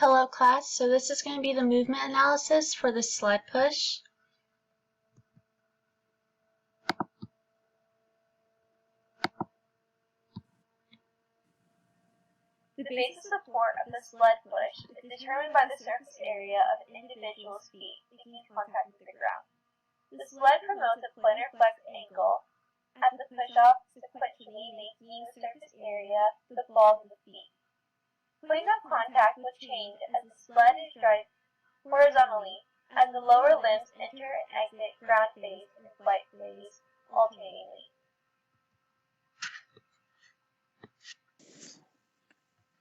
Hello class, so this is going to be the movement analysis for the sled push. The base of support of the sled push is determined by the surface area of an individual's feet making contact with the ground. The sled promotes a plantar flex ankle at the push-off, sequentially making the surface area of the balls of the feet. Point of contact will change as the sled is driven horizontally as the lower limbs enter and exit ground phase and flight phase alternatingly.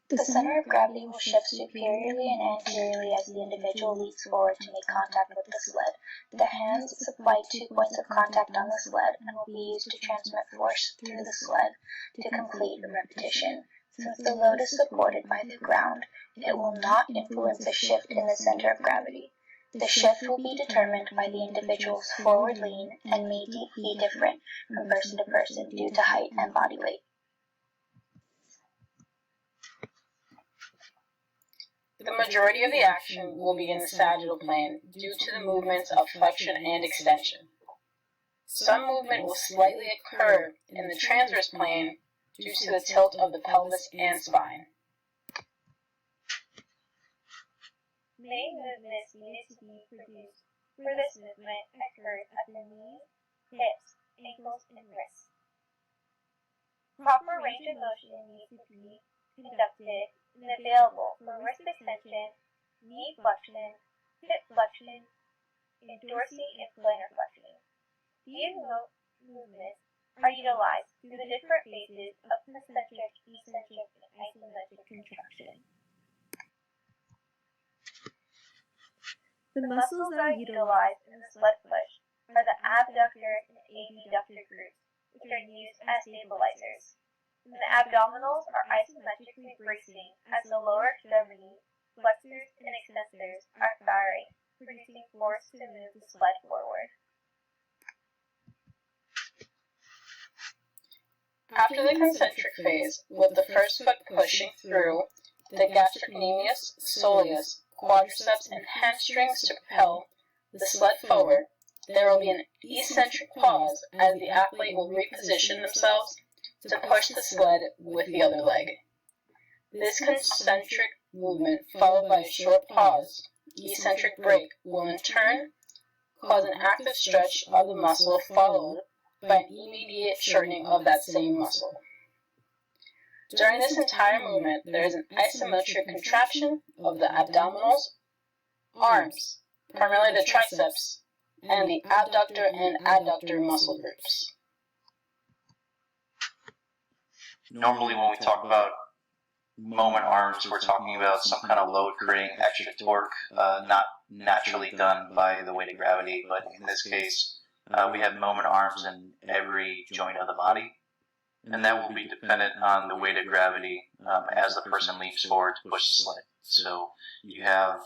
The center of gravity will shift superiorly and anteriorly as the individual leaps forward to make contact with the sled. The hands supply 2 points of contact on the sled and will be used to transmit force through the sled to complete the repetition. Since the load is supported by the ground, it will not influence the shift in the center of gravity. The shift will be determined by the individual's forward lean and may be different from person to person due to height and body weight. The majority of the action will be in the sagittal plane due to the movements of flexion and extension. Some movement will slightly occur in the transverse plane due to the tilt of the pelvis and spine. Main movements needed to be produced for this movement occurs at the knees, hips, ankles, and wrists. Proper range of motion needs to be conducted and available for wrist extension, knee flexion, hip flexion, and dorsal and plantar flexion. These movements are utilized through the different phases of concentric, eccentric, and isometric contraction. The muscles that are utilized in the sled push are the abductor and abductor groups, which are used as stabilizers. And the abdominals are isometrically bracing as the lower extremity, flexors, and extensors are firing, producing force to move the sled forward. After the concentric phase, with the first foot pushing through the gastrocnemius, soleus, quadriceps, and hamstrings to propel the sled forward, there will be an eccentric pause as the athlete will reposition themselves to push the sled with the other leg. This concentric movement, followed by a short pause, eccentric break, will in turn cause an active stretch of the muscle followed by an immediate shortening of that same muscle. During this entire movement, there is an isometric contraction of the abdominals, arms, primarily the triceps, and the abductor and adductor muscle groups. Normally when we talk about moment arms, we're talking about some kind of load creating extra torque, not naturally done by the weight of gravity, but in this case, we have moment arms in every joint of the body, and that will be dependent on the weight of gravity as the person leaps forward to push the sled. So you have,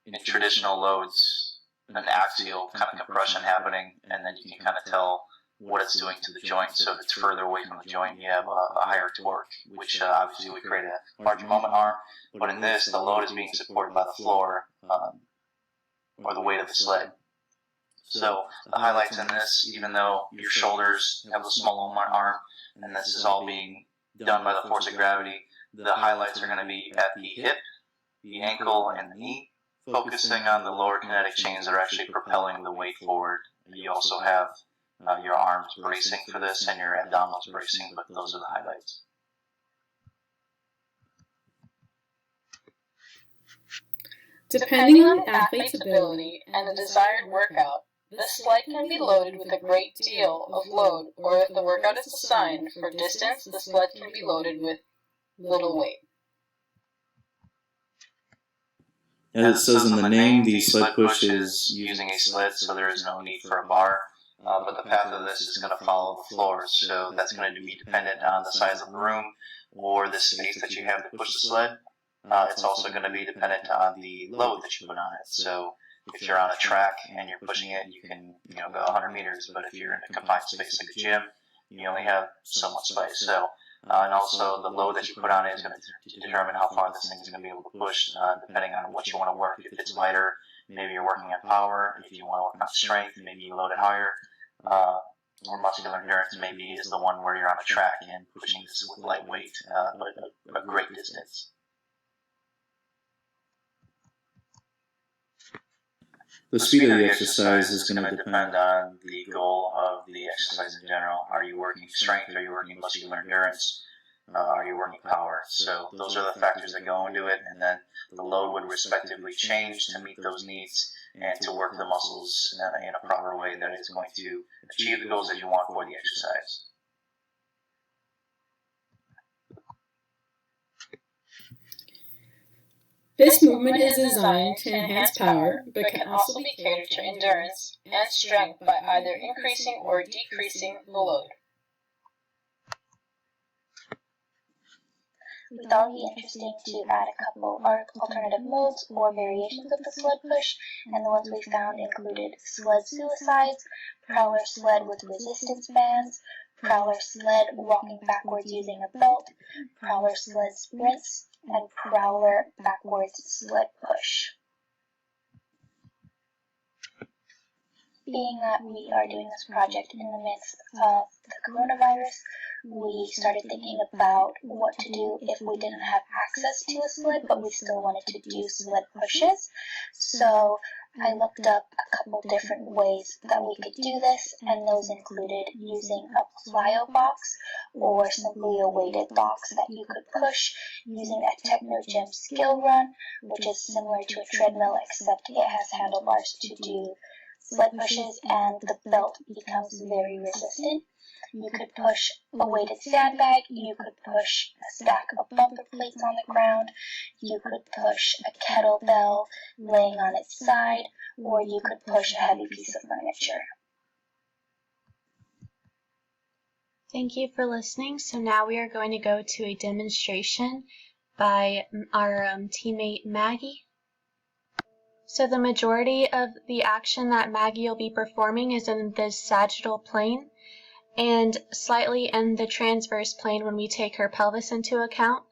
in traditional loads, an axial kind of compression happening, and then you can kind of tell what it's doing to the joint. So if it's further away from the joint, you have a higher torque, which obviously would create a larger moment arm. But in this, the load is being supported by the floor or the weight of the sled. So the highlights in this, even though your shoulders have a small moment arm, and this is all being done by the force of gravity, the highlights are going to be at the hip, the ankle, and the knee, focusing on the lower kinetic chains that are actually propelling the weight forward. You also have your arms bracing for this and your abdominals bracing, but those are the highlights. Depending on the athlete's ability and the desired workout, the sled can be loaded with a great deal of load, or if the workout is assigned for distance, the sled can be loaded with little weight. As it says in the name, the sled push is using a sled, so there is no need for a bar. But the path of this is going to follow the floor, so that's going to be dependent on the size of the room or the space that you have to push the sled. It's also going to be dependent on the load that you put on it. So if you're on a track and you're pushing it, you can go 100 meters. But if you're in a confined space like a gym, you only have so much space. So And also the load that you put on it is going to determine how far this thing is going to be able to push, depending on what you want to work. If it's lighter, maybe you're working on power. If you want to work on strength, maybe you load it higher. Or muscular endurance maybe is the one where you're on a track and pushing this with light weight, but a great distance. The speed of the exercise is going to depend on the goal of the exercise in general. Are you working strength? Are you working muscular endurance? Are you working power? So those are the factors that go into it, and then the load would respectively change to meet those needs and to work the muscles in a proper way that is going to achieve the goals that you want for the exercise. This movement is designed to enhance power, but can also be catered to endurance and strength by either increasing or decreasing the load. We thought it would be interesting to add a couple alternative modes or variations of the sled push, and the ones we found included sled suicides, prowler sled with resistance bands, prowler sled walking backwards using a belt, prowler sled sprints, and prowler backwards sled push. Being that we are doing this project in the midst of the coronavirus, we started thinking about what to do if we didn't have access to a sled, but we still wanted to do sled pushes. So I looked up a couple different ways that we could do this, and those included using a plyo box or simply a weighted box that you could push using a Techno Gym skill run, which is similar to a treadmill except it has handlebars to do sled pushes and the belt becomes very resistant. You could push a weighted sandbag, you could push a stack of bumper plates on the ground, you could push a kettlebell laying on its side, or you could push a heavy piece of furniture. Thank you for listening. So now we are going to go to a demonstration by our teammate Maggie. So the majority of the action that Maggie will be performing is in the sagittal plane and slightly in the transverse plane when we take her pelvis into account.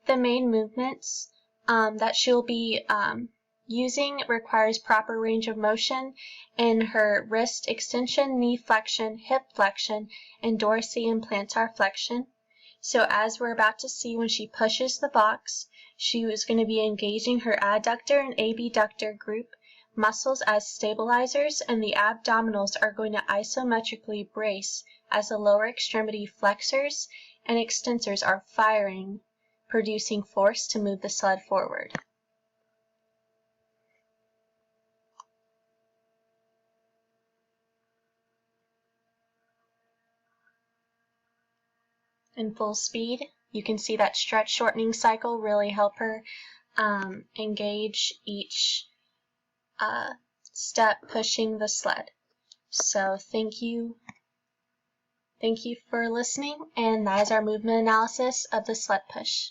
The main movements that she'll be using requires proper range of motion in her wrist extension, knee flexion, hip flexion, and dorsal and plantar flexion. So as we're about to see, when she pushes the box, she is going to be engaging her adductor and abductor group muscles as stabilizers, and the abdominals are going to isometrically brace as the lower extremity flexors and extensors are firing, producing force to move the sled forward. In full speed, you can see that stretch shortening cycle really help her engage each step pushing the sled. So thank you for listening, and that is our movement analysis of the sled push.